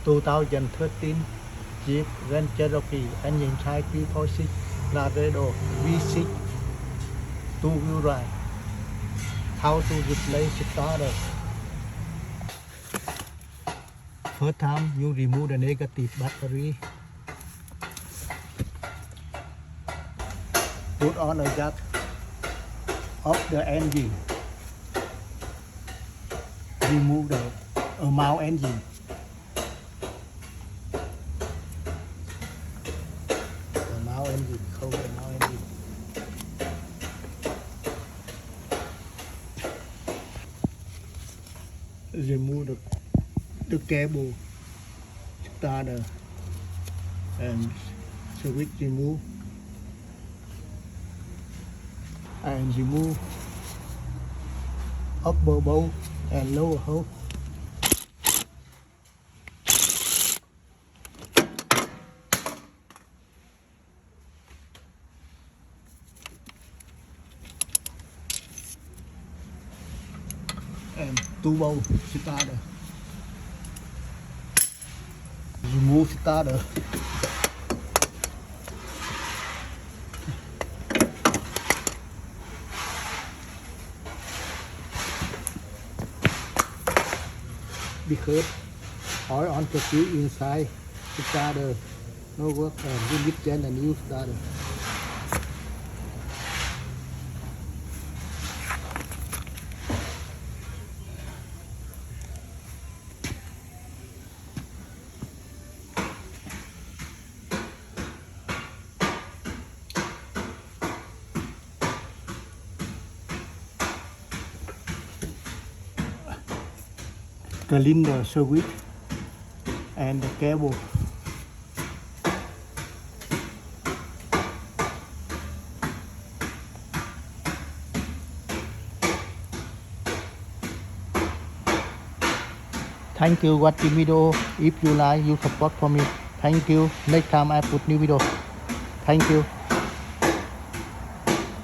2013 Jeep Grand Cherokee engine type 346 Laredo V6 two-wheel drive. How to replace starter? First time you remove the negative battery. Put on a jack of the engine. Remove the mount engine. The mount engine, cover the mount engine. Remove the cable starter and switch remove. And remove upper bowl and lower hose. And two bowl starter. Remove starter. Because oil on the seat inside the starter no work, and we need then a new starter. Cylinder switch and the cable. Thank you watching video. If you like, you support for me. Thank you. Next time I put new video. Thank you.